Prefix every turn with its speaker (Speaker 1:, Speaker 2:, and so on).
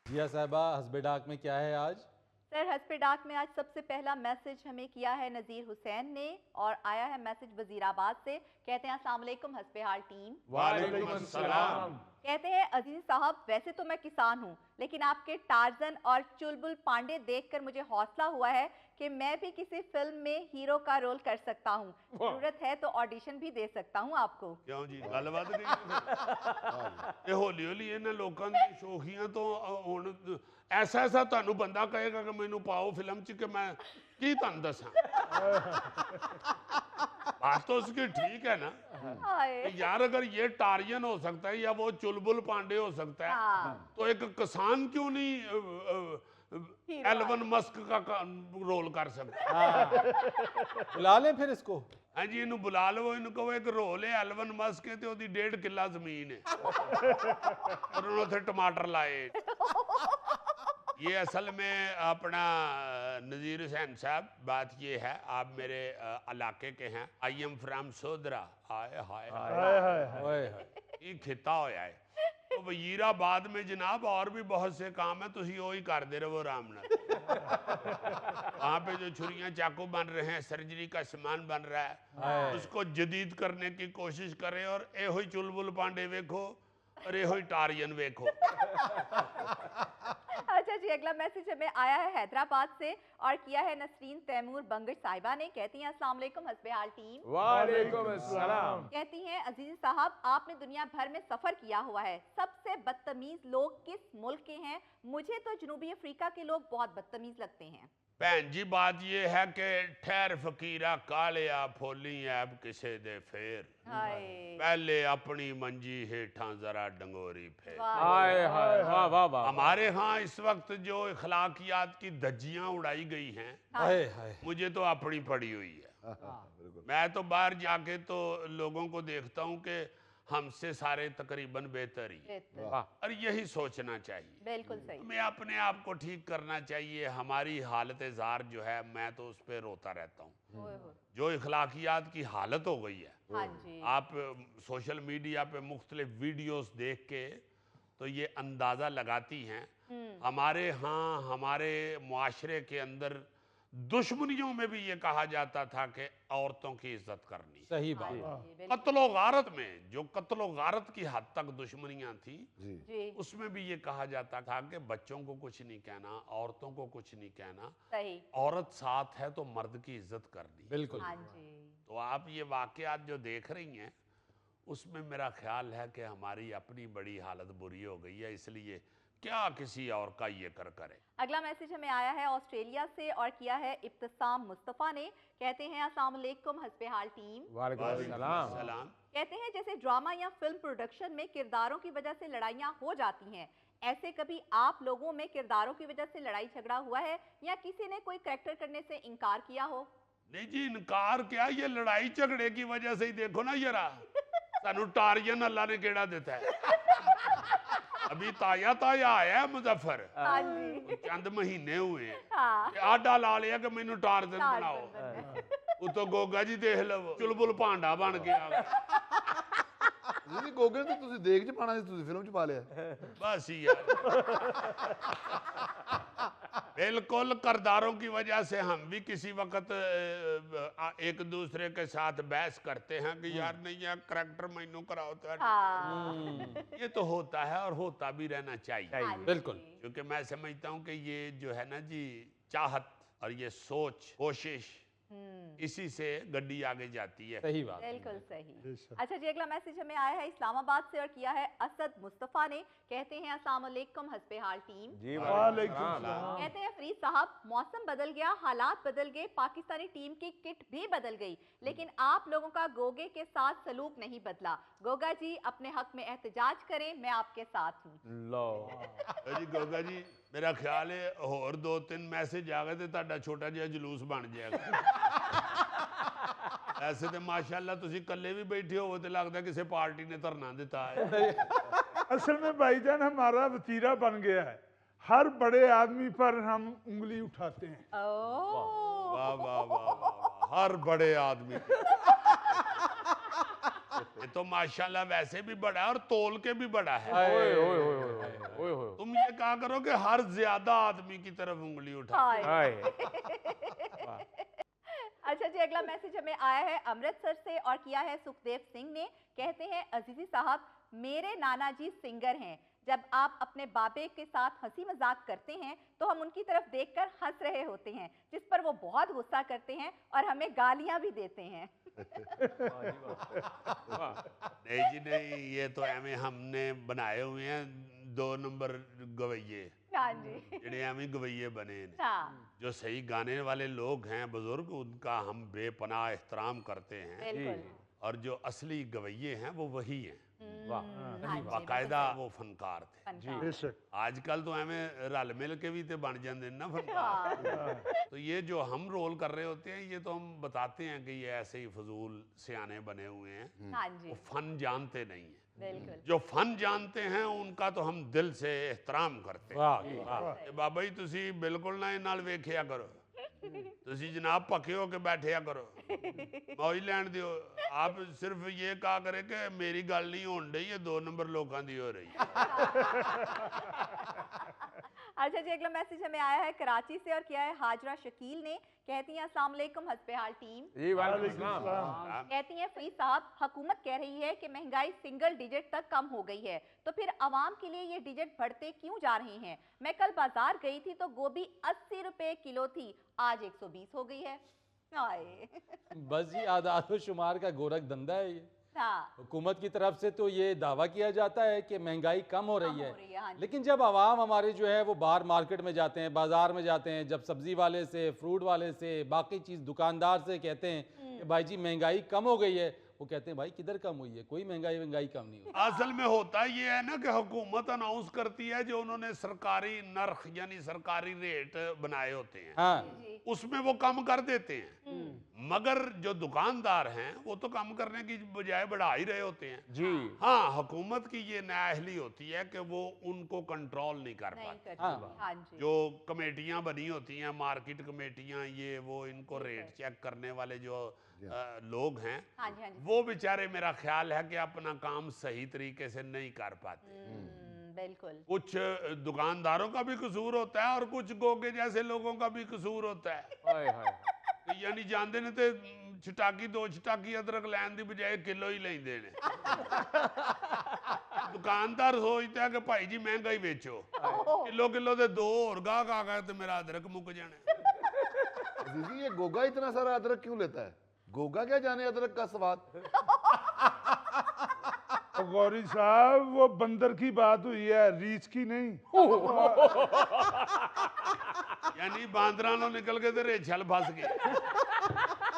Speaker 1: जिया साहिबा, हस्बे डाक में क्या है आज?
Speaker 2: सर, हस्बे डाक में आज सबसे पहला मैसेज हमें किया है नज़ीर हुसैन ने और आया है मैसेज वजीराबाद से। कहते हैं अस्सलाम वालेकुम हस्बे हाल टीम।
Speaker 3: वालेकुम अस्सलाम।
Speaker 2: कहते हैं अजीज साहब, वैसे तो मैं किसान हूँ लेकिन आपके टार्जन और चुलबुल पांडे देखकर मुझे हौसला हुआ है कि मैं भी किसी फिल्म में हीरो का रोल कर सकता हूँ। जरूरत है तो ऑडिशन भी दे सकता हूँ आपको।
Speaker 3: क्यों जी, गलबात नहीं हौली हौली इन्हें लोगों की शौखियां तो हुण ऐसा ऐसा तुहानू बंदा कहेगा कि मैनू पाओ फिल्म च कि मैं की तुहानू दसां। बात तो उसकी ठीक है ना कि यार, अगर ये टारियन हो सकता है या वो चुलबुल पांडे हो सकता है तो एक किसान क्यों नहीं एलन मस्क का रोल कर सकता?
Speaker 1: बुला लें फिर इसको।
Speaker 3: हाँ जी, इन्हू बुला लो, इन्हू कहो एक रोल है एलन मस्क है तो 1.5 किला जमीन है और उन्होंने टमाटर लाए। ये असल में अपना नज़ीर हुसैन साहब, बात ये है, आप मेरे इलाके के हैं। I am from सोदरा। हाय हाय
Speaker 1: ओए
Speaker 3: ये खिता होया है तो वजीराबाद में जनाब और भी बहुत से काम है, तुसी वही करते रहो आराम नाल। वहाँ पे जो छुरियां चाकू बन रहे हैं, सर्जरी का सामान बन रहा है, उसको जदीद करने की कोशिश करें और एहो ही चुलबुल पांडे वेखो और एहो ही टारियन वेखो।
Speaker 2: अच्छा जी, अगला मैसेज हमें आया है हैदराबाद से और किया है नसरीन तैमूर बंगश साहिबा ने। कहती हैं अस्सलाम वालेकुम हस्बे हाल टीम।
Speaker 4: वालेकुम अस्सलाम।
Speaker 2: कहती हैं अजीज साहब, आपने दुनिया भर में सफर किया हुआ है, सबसे बदतमीज लोग किस मुल्क के हैं? मुझे तो जनूबी अफ्रीका के लोग बहुत बदतमीज लगते हैं।
Speaker 3: भैन जी, बात ये है कि ठहर फकीरा कालिया फोली ऐब किसे दे फेर, पहले अपनी मंजी हेठा जरा डंगोरी फेर।
Speaker 4: हाय हाय वाह वाह वाह।
Speaker 3: हमारे यहाँ इस वक्त जो इखलाकियात की धज्जियां उड़ाई गई हैं, मुझे तो अपनी पड़ी हुई है। मैं तो बाहर जाके तो लोगों को देखता हूँ कि हमसे सारे तकरीबन बेहतर ही, और यही सोचना चाहिए।
Speaker 2: बिल्कुल सही।
Speaker 3: हमें अपने आप को ठीक करना चाहिए। हमारी हालत जार जो है, मैं तो उस पर रोता रहता हूँ। जो इखलाकियात की हालत हो गई है,
Speaker 2: हाँ जी।
Speaker 3: आप सोशल मीडिया पे मुख्तलिफ वीडियोस देख के तो ये अंदाज़ा लगाती हैं। हमारे यहाँ हमारे मुआशरे के अंदर दुश्मनियों में भी ये कहा जाता था कि औरतों की इज्जत करनी।
Speaker 1: सही बात।
Speaker 3: कत्लो गारत में जो कत्लो गारत की हद तक दुश्मनियां थी, उसमें भी ये कहा जाता था कि बच्चों को कुछ नहीं कहना, औरतों को कुछ नहीं कहना,
Speaker 2: सही।
Speaker 3: औरत साथ है तो मर्द की इज्जत करनी।
Speaker 1: बिल्कुल।
Speaker 2: हाँ जी।
Speaker 3: तो आप ये वाकयात जो देख रही हैं, उसमें मेरा ख्याल है कि हमारी अपनी बड़ी हालत बुरी हो गई है, इसलिए क्या किसी और का ये कर करे।
Speaker 2: अगला मैसेज हमें आया है ऑस्ट्रेलिया से और किया है इब्तिसाम मुस्तफ़ा ने। कहते हैं अस्सलाम वालेकुम हस्बे हाल टीम।
Speaker 4: वालेकुम अस्सलाम।
Speaker 2: कहते हैं जैसे ड्रामा या फिल्म प्रोडक्शन में किरदारों की वजह से लड़ाइयाँ हो जाती हैं, ऐसे कभी आप लोगों में किरदारों की वजह से लड़ाई झगड़ा हुआ है या किसी ने कोई करैक्टर करने से इनकार किया हो?
Speaker 3: नहीं जी, इनकार क्या, ये लड़ाई झगड़े की वजह से ही देखो ना जरा, सानू टारियन अल्लाह ने केड़ा देता है। अभी ताया ताया आया है मुजफ्फर, चंद महीने हुए आडा ला लिया कि मैनू टार्जन बनाओ। उतो गोगा जी देख लो, चुलबुल भांडा बन के आ गए।
Speaker 5: गोगे तो तुसी देख च पाना सी, तुसी फिल्म च पा लिया।
Speaker 3: बस यार, बिल्कुल करदारों की वजह से हम भी किसी वक्त एक दूसरे के साथ बहस करते हैं कि यार नहीं यार करैक्टर मैनू कराओ तो ये तो होता है और होता भी रहना चाहिए।
Speaker 1: बिल्कुल।
Speaker 3: क्योंकि मैं समझता हूँ कि ये जो है ना जी, चाहत और ये सोच कोशिश, इसी से गड्डी आगे जाती है।
Speaker 1: सही बात।
Speaker 2: बिल्कुल सही। अच्छा जी, अगला मैसेज हमें आया है इस्लामाबाद से और किया है असद मुस्तफ़ा ने। कहते हैं अस्सलाम वालेकुम हस्बे हाल टीम।
Speaker 4: जी वालेकुम अस्सलाम।
Speaker 2: कहते हैं फरीद साहब, मौसम बदल गया, हालात बदल गए, पाकिस्तानी टीम की किट भी बदल गई, लेकिन आप लोगों का गोगे के साथ सलूक नहीं बदला। गोगा जी अपने हक में एहतजाज करें, मैं आपके साथ हूँ।
Speaker 4: लो
Speaker 3: जी गोगा जी, मेरा ख्याल है और 2-3 मैसेज आ गए तो ਤੁਹਾਡਾ छोटा ਜਿਹਾ ਜਲੂਸ बन जाएगा। ऐसे तो माशाल्लाह तुसी कल्ले भी बैठे हो तो लगता किसी पार्टी ने धरना दिता है।
Speaker 6: असल में भाईजान हमारा वतीरा बन गया है, हर बड़े आदमी पर हम उंगली उठाते हैं।
Speaker 3: वाह वाह वाह वाह, हर बड़े आदमी। ये तो माशाल्लाह वैसे भी बड़ा है और तोल के भी बड़ा है।
Speaker 4: ओए ओए ओए ओए ओए ओए
Speaker 3: तुम ये कहा करो कि हर ज्यादा आदमी की तरफ उंगली उठा।
Speaker 2: हाय।
Speaker 4: हाय
Speaker 2: अच्छा जी, अगला मैसेज हमें आया है अमृतसर से और किया है सुखदेव सिंह ने। कहते हैं अजीजी साहब, मेरे नाना जी सिंगर हैं। जब आप अपने बाबे के साथ हंसी मजाक करते हैं तो हम उनकी तरफ देखकर हंस रहे होते हैं, जिस पर वो बहुत गुस्सा करते हैं और हमें गालियां भी देते हैं।
Speaker 3: नहीं जी नहीं, ये तो हमें हमने बनाए हुए हैं 2 नंबर गवैये,
Speaker 2: हाँ जी।
Speaker 3: जेड़े हमें गवैये बने ने।
Speaker 2: हाँ,
Speaker 3: जो सही गाने वाले लोग हैं बुजुर्ग, उनका हम बेपनाह एहतराम करते हैं,
Speaker 2: बिल्कुल।
Speaker 3: और जो असली गवैये हैं वो वही हैं।
Speaker 2: हाँ जी,
Speaker 3: बाकायदा वो फनकार थे।
Speaker 2: फनकार।
Speaker 6: बेशक
Speaker 3: आजकल तो हमें रल मिल के भी तो बन जाते हैं ना फनकार।
Speaker 2: हाँ,
Speaker 3: तो ये जो हम रोल कर रहे होते हैं, ये तो हम बताते हैं कि ये ऐसे ही फजूल सियाने बने हुए हैं,
Speaker 2: हाँ जी,
Speaker 3: वो फन जानते नहीं हैं।
Speaker 2: बिल्कुल।
Speaker 3: जो फन जानते हैं उनका तो हम दिल से एहतराम करते हैं।
Speaker 1: वाह वाह।
Speaker 3: ਤੇ ਬਾਬਾ ਜੀ ਤੁਸੀਂ ਬਿਲਕੁਲ ਨਾ ਇਹ ਨਾਲ ਵੇਖਿਆ ਕਰੋ, ਤੁਸੀਂ ਜਨਾਬ ਪੱਕੇ ਹੋ ਕੇ ਬੈਠਿਆ ਕਰੋ, ਮੌਜ ਲੈਣ ਦਿਓ। ਆਪ ਸਿਰਫ ਇਹ ਕਹਾ ਕਰੇ ਕਿ ਮੇਰੀ ਗੱਲ ਨਹੀਂ ਹੋਣ ਡਈ, ਇਹ 2 ਨੰਬਰ ਲੋਕਾਂ ਦੀ ਹੋ ਰਹੀ ਹੈ।
Speaker 2: अच्छा जी, अगला मैसेज हमें आया है कराची से और किया है हाजरा शकील ने। कहती हैं अस्सलाम वालेकुम हस्बेहाल टीम।
Speaker 4: जी वालेकुम सलाम।
Speaker 2: कहती हैं फरीद साहब, हुकूमत कह रही है कि महंगाई सिंगल डिजिट तक कम हो गई है, तो फिर आवाम के लिए ये डिजिट बढ़ते क्यों जा रहे हैं? मैं कल बाजार गई थी तो गोभी 80 रुपए किलो थी, आज 120 हो गई है। हाय।
Speaker 1: बस जी आदाद शुमार का गोरख धंधा है ये।
Speaker 2: हाँ,
Speaker 1: हुकूमत की तरफ से तो ये दावा किया जाता है कि महंगाई कम हो रही
Speaker 2: हो रही है, हाँ
Speaker 1: है,
Speaker 2: जी।
Speaker 1: लेकिन जब आवाम हमारे जो है वो बाहर मार्केट में जाते हैं, बाजार में जाते हैं, जब सब्जी वाले से, फ्रूट वाले से, बाकी चीज़ दुकानदार से कहते हैं कि भाई जी महंगाई कम हो गई है, वो कहते हैं भाई किधर कम हुई है, कोई महंगाई कम नहीं हुई।
Speaker 3: असल में होता ये है ना कि हुकूमत अनाउंस करती है जो उन्होंने सरकारी नर्ख यानी सरकारी रेट बनाए होते हैं,
Speaker 1: हाँ
Speaker 2: जी,
Speaker 3: उसमें वो कम कर देते हैं, मगर जो दुकानदार हैं वो तो कम करने की बजाय बढ़ा ही रहे होते हैं।
Speaker 4: जी
Speaker 3: हाँ, हुकूमत की ये नाअहली होती है कि वो उनको कंट्रोल नहीं कर
Speaker 2: नहीं
Speaker 3: पाती।
Speaker 2: करती।
Speaker 1: हाँ।
Speaker 2: हाँ जी,
Speaker 3: जो कमेटियां बनी होती हैं, मार्केट कमेटियां, ये वो इनको रेट चेक करने वाले जो लोग हैं,
Speaker 2: हाँ जी, हाँ जी।
Speaker 3: वो बेचारे मेरा ख्याल है कि अपना काम सही तरीके से नहीं कर पाते।
Speaker 2: बिल्कुल।
Speaker 3: कुछ दुकानदारों का भी कसूर होता है और कुछ गोगे जैसे लोगों का भी कसूर होता है।
Speaker 4: हाय हाय
Speaker 3: यानी जानते ने ते छटाकी 2 छटाकी अदरक लैन दी बजाय किलो ही लेंदे ने। दुकानदार सोचता है कि भाई जी महंगाई बेचो, किलो दे 2 और गाहक आ गए तो मेरा अदरक मुक जाने।
Speaker 5: दीदी ये गोगा इतना सारा अदरक क्यों लेता है? गोगा क्या जाने अदरक का स्वाद।
Speaker 6: तो गौरी साहब, वो बंदर की बात हुई है, रीछ की नहीं।
Speaker 3: यानी बांदरां नो निकल के ते रेछल फस गए।